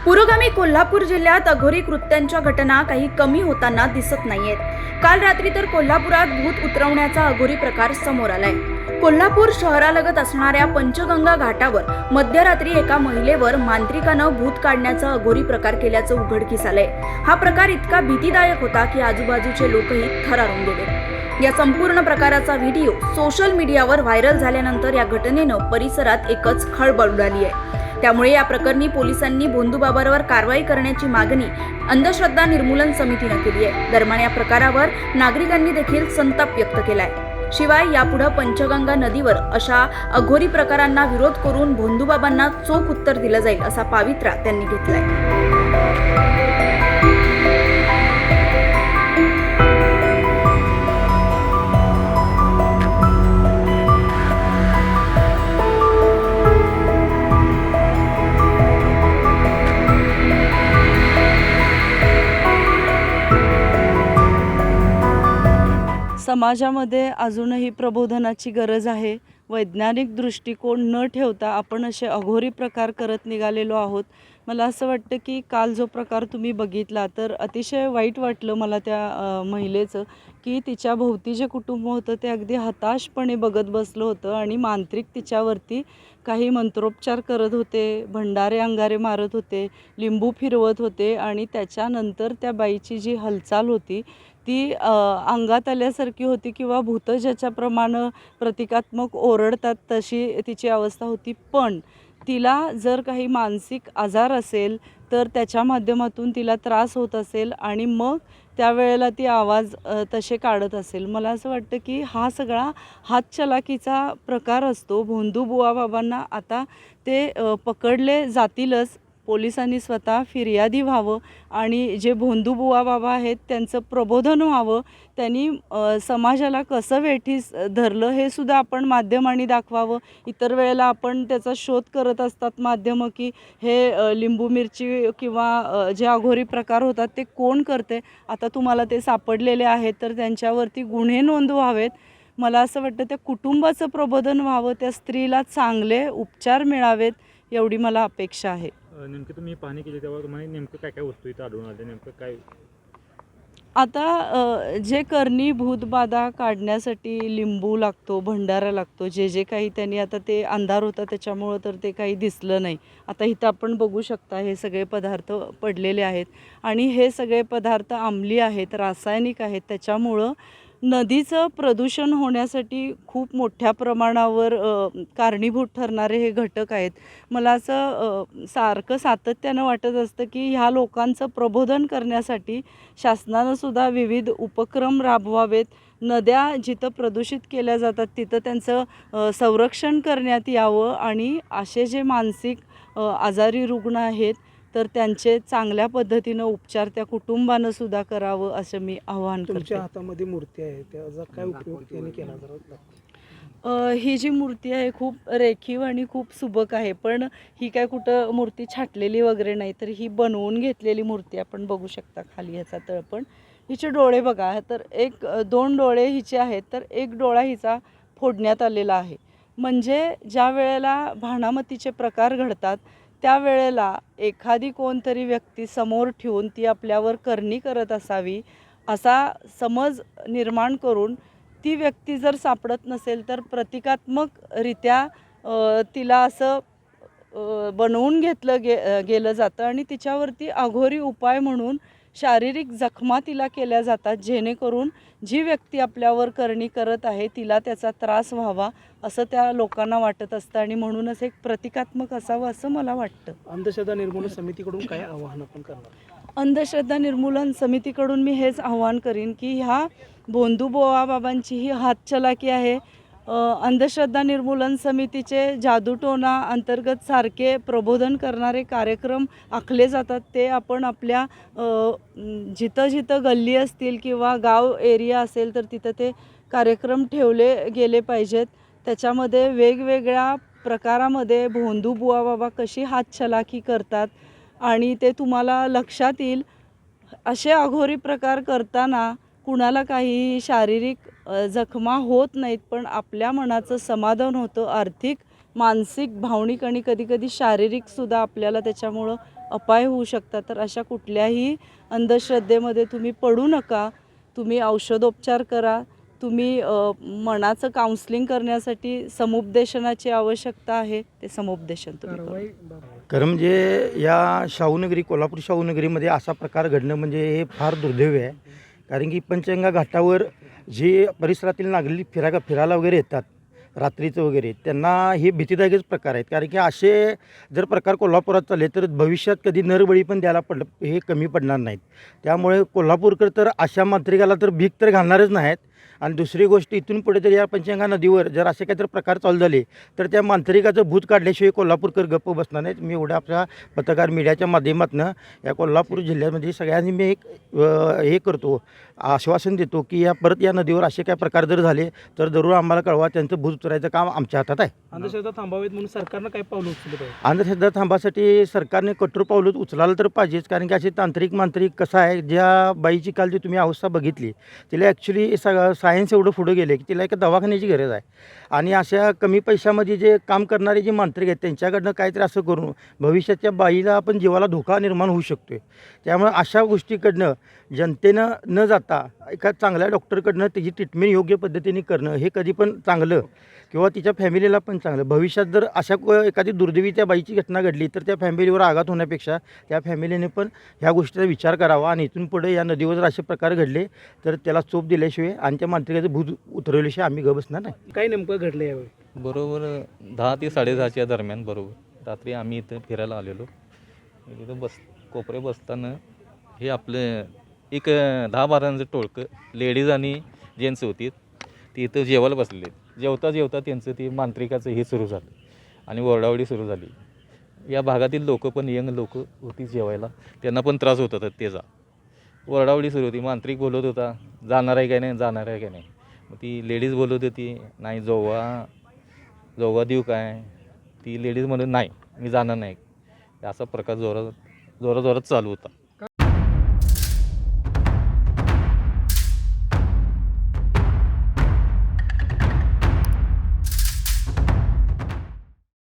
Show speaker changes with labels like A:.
A: पुरोगामी कोल्हापूर जिल्ह्यात अघोरी कृत्यांच्या घटना काही कमी होताना दिसत नाहीयेत। काल रात्री तर कोल्हापुरात भूत उतरवण्याचा अघोरी प्रकार समोर आलाय। कोल्हापूर शहरालगत असणाऱ्या पंचगंगा घाटावर मध्यरात्री एका महिलेवर मांत्रिकानं भूत काढण्याचा अघोरी प्रकार केल्याचं उघडकीस आलंय। हा प्रकार इतका भीतीदायक होता की आजूबाजूचे लोकही थरारून गेले। या संपूर्ण प्रकाराचा व्हिडिओ सोशल मीडियावर व्हायरल झाल्यानंतर या घटनेनं परिसरात एकच खळबळ उडाली आहे। त्यामुळे या प्रकरणी पोलिसांनी भोंदूबाबांवर कारवाई करण्याची मागणी अंधश्रद्धा निर्मूलन समितीने केली आहे। दरम्यान या प्रकारावर नागरिकांनी देखील संताप व्यक्त केलाय। शिवाय यापुढे पंचगंगा नदीवर अशा अघोरी प्रकारांना विरोध करून भोंदूबाबांना चोख उत्तर दिलं जाईल असा पावित्रा त्यांनी घेतलाय।
B: समाजामध्ये अजूनही प्रबोधनाची गरज आहे। वैज्ञानिक दृष्टिकोन न ठेवता आपण असे अघोरी प्रकार करत निघालेलो आहोत। मला असं वाटतं की काल जो प्रकार तुम्ही बघितला तर अतिशय वाईट वाटलं मला त्या महिलेचं, की तिच्या भोवती जे कुटुंब होतं ते अगदी हताशपणे बघत बसलं होतं आणि मांत्रिक तिच्यावरती काही मंत्रोपचार करत होते, भंडारे अंगारे मारत होते, लिंबू फिरवत होते आणि त्याच्यानंतर त्या बाईची जी हालचाल होती ती अंगात आल्यासारखी होती किंवा भूत ज्याच्याप्रमाणे प्रतिकात्मक ओरडतात तशी तिची अवस्था होती। पण तिला जर काही मानसिक आजार असेल तर त्याच्या माध्यमातून तिला त्रास होत असेल आणि मग त्यावेळेला ती आवाज तसे काढत असेल। मला असं वाटतं की हा सगळा हातचलाकीचा प्रकार असतो। भोंदू बुवाबाबांना आता ते पकडले जातीलच। पोलिसांनी स्वतः फिर्यादी व्हावं आणि जे भोंदू बुवाबाबा आहेत त्यांचं प्रबोधन व्हावं। त्यांनी समाजाला कसं वेठीस धरलं हे सुद्धा आपण माध्यमांनी दाखवावं। इतर वेळेला आपण त्याचा शोध करत असतात माध्यमं की हे लिंबू मिरची किंवा जे अघोरी प्रकार होतात ते कोण करते। आता तुम्हाला ते सापडलेले आहेत तर त्यांच्यावरती गुन्हे नोंदवावेत। मला असं वाटतं त्या कुटुंबाचं प्रबोधन व्हावं, त्या स्त्रीला चांगले उपचार मिळावेत एवढी मला अपेक्षा आहे।
C: नेमकं तुम्ही पाहणी केली तेव्हा तुम्हाला नेमकं काय काय वस्तू इथं आढळून आल्या, नेमकं काय?
B: आता जे करणी भूतबाधा काढण्यासाठी लिंबू लागतो, भंडारा लागतो, जे काही त्यांनी आता ते अंधार होता त्याच्यामुळं तर ते काही दिसलं नाही। आता इथं आपण बघू शकता हे सगळे पदार्थ पडलेले आहेत आणि हे सगळे पदार्थ अंमली आहेत, रासायनिक आहेत। त्याच्यामुळं नदीचं प्रदूषण होण्यासाठी खूप मोठ्या प्रमाणावर कारणीभूत ठरणारे हे घटक आहेत। मला असं सातत्यानं वाटत असतं की ह्या लोकांचं प्रबोधन करण्यासाठी शासनानं सुद्धा विविध उपक्रम राबवावेत। नद्या जिथं प्रदूषित केल्या जातात तिथं त्यांचं संरक्षण करण्यात यावं आणि असे जे मानसिक आजारी रुग्ण आहेत तर त्यांचे चांगल्या पद्धतीनं उपचार त्या कुटुंबानं सुद्धा करावं असं मी आवाहन करते।
D: तुमच्या हातामध्ये मूर्ती आहे, त्याचा काय उपयोग त्यांनी केला जरा?
B: ही जी मूर्ती आहे खूप रेखीव आणि खूप सुबक आहे, पण ही काय कुठं मूर्ती छाटलेली वगैरे नाही, तर ही बनवून घेतलेली मूर्ती आपण बघू शकता। खाली ह्याचा तळपण, हिचे डोळे बघा, तर दोन डोळे हिचे आहेत तर एक डोळा हिचा फोडण्यात आलेला आहे। म्हणजे ज्या वेळेला भानामतीचे प्रकार घडतात त्यावेळेला एखादी कोणतरी व्यक्ती समोर ठेवून ती आपल्यावर करणी करत असावी असा समज निर्माण करून ती व्यक्ती जर सापडत नसेल तर प्रतिकात्मकरित्या तिला असं बनवून घेतलं गेलं जातं आणि तिच्यावरती अघोरी उपाय म्हणून शारीरिक जखमा तिला केल्या जातात, जेणेकरून जी व्यक्ती आपल्यावर करणी करत आहे तिला त्याचा त्रास व्हावा असं त्या लोकांना वाटत असतं आणि म्हणूनच एक प्रतिकात्मक असावं असं मला वाटतं।
D: अंधश्रद्धा निर्मूलन समितीकडून काय आवाहन आपण करणार?
B: अंधश्रद्धा निर्मूलन समितीकडून मी हेच आवाहन करीन की ह्या भोंदू बुवाबाबांची ही हातचलाकी आहे। अंधश्रद्धा निर्मूलन समितीचे जादूटोना अंतर्गत सारखे प्रबोधन करणारे कार्यक्रम आखले जातात। ते आपण आपल्या जिथं जिथं गल्ली असतील किंवा गाव एरिया असेल तर तिथं ते कार्यक्रम ठेवले गेले पाहिजेत। त्याच्यामध्ये वेगवेगळ्या प्रकारामध्ये भोंदू बुवाबाबा कशी हातचलाकी करतात आणि ते तुम्हाला लक्षात येईल। असे अघोरी प्रकार करताना कुणाला काही शारीरिक जखमा होत नाहीत, पण आपल्या मनाचं समाधान होतं, आर्थिक मानसिक, भावनिक आणि कधीकधी शारीरिकसुद्धा आपल्याला त्याच्यामुळं अपाय होऊ शकतात. तर अशा कुठल्याही अंधश्रद्धेमध्ये तुम्ही पडू नका. तुम्ही औषधोपचार करा. तुम्ही मनाचं काउन्सलिंग करण्यासाठी समुपदेशनाची आवश्यकता आहे. ते समुपदेशन तुम्ही करा.
D: कारवाई
E: खरं म्हणजे या शाहूनगरी, कोल्हापूर शाहूनगरीमध्ये असा प्रकार घडणं म्हणजे हे फार दुर्दैव आहे. कारण की पंचगंगा घाटावर जे परिसरातील नागरिक फिरायला वगैरे येतात रात्रीचं वगैरे, त्यांना हे भीतीदायकच प्रकार आहेत. कारण की असे जर प्रकार कोल्हापुरात चालले तर भविष्यात कधी नरबळी पण द्यायला हे कमी पडणार नाहीत. त्यामुळे कोल्हापूरकर तर अशा मांत्रिकाला तर भीक तर घालणारच नाहीत. आणि दुसरी गोष्ट, इथून पुढे तर या पंचगंगा नदीवर जर असे काहीतरी प्रकार चालू झाले तर त्या मांत्रिकाचं भूत काढल्याशिवाय कोल्हापूरकर गप्प बसणार नाहीत. मी एवढ्या आपल्या पत्रकार मीडियाच्या माध्यमातून या कोल्हापूर जिल्ह्यामध्ये सगळ्यांनी मी एक हे करतो, आश्वासन देतो की परत या नदीवर असे काय प्रकार जर झाले तर जरूर आम्हाला कळवा. त्यांचं भूत उचलायचं काम आमच्या हातात आहे.
D: अंधश्रद्धा थांबावेत म्हणून सरकारनं काय पावलं उचललं पाहिजे?
E: अंधश्रद्धा थांबासाठी सरकारने कठोर पावलं उचलायला तर पाहिजेच. कारण की असे मांत्रिक कसं आहे, ज्या बाईची काल जी तुम्ही अवस्था बघितली, तिला ॲक्च्युली सायन्स एवढं पुढं गेले की तिला एका दवाखान्याची गरज आहे. आणि अशा कमी पैशामध्ये जे काम करणारे जे मांत्रिक आहेत त्यांच्याकडनं काहीतरी असं करून भविष्याच्या बाईला आपण जीवाला धोका निर्माण होऊ शकतो आहे. त्यामुळे अशा गोष्टीकडनं जनतेनं न जाता एका चांगल्या डॉक्टरकडनं त्याची ट्रीटमेंट योग्य पद्धतीने करणं हे कधी पण चांगलं, किंवा तिच्या फॅमिलीला पण चांगलं. भविष्यात जर अशा एखादी दुर्दैवी त्या बाईची घटना घडली तर त्या फॅमिलीवर आघात होण्यापेक्षा त्या फॅमिलीने पण ह्या गोष्टीचा विचार करावा. आणि इथून पुढे या नदीवर जर असे प्रकार घडले तर त्याला चोप दिल्याशिवाय आणि त्या मांत्रिकाचं भूत उतरवल्याशिवाय आम्ही गप बसणार नाही.
D: काय नेमकं घडलं यावेळी?
F: बरोबर 10 ते 10:30च्या दरम्यान बरोबर रात्री आम्ही इथं फिरायला आलेलो. इथं कोपरे बसताना हे आपलं एक 10-12 जणांचं टोळकं लेडीज आणि जेंट्स होती ती इथं जेवायला बसलेले. जेवता त्यांचं ते मांत्रिकाचं हे सुरू झालं आणि ओरडाओरडी सुरू झाली. या भागातील लोक पण यंग लोक होती जेवायला, त्यांना पण त्रास होत होता त्याचा. ओरडाओरडी सुरू होती. मांत्रिक बोलत होता, जाणार आहे काय नाही, जाणार आहे काय नाही. मग ती लेडीज बोलत होती, नाही जोवा देऊ काय. ती लेडीज म्हणून नाही मी जाणार नाही. असा प्रकार जोरात चालू होता.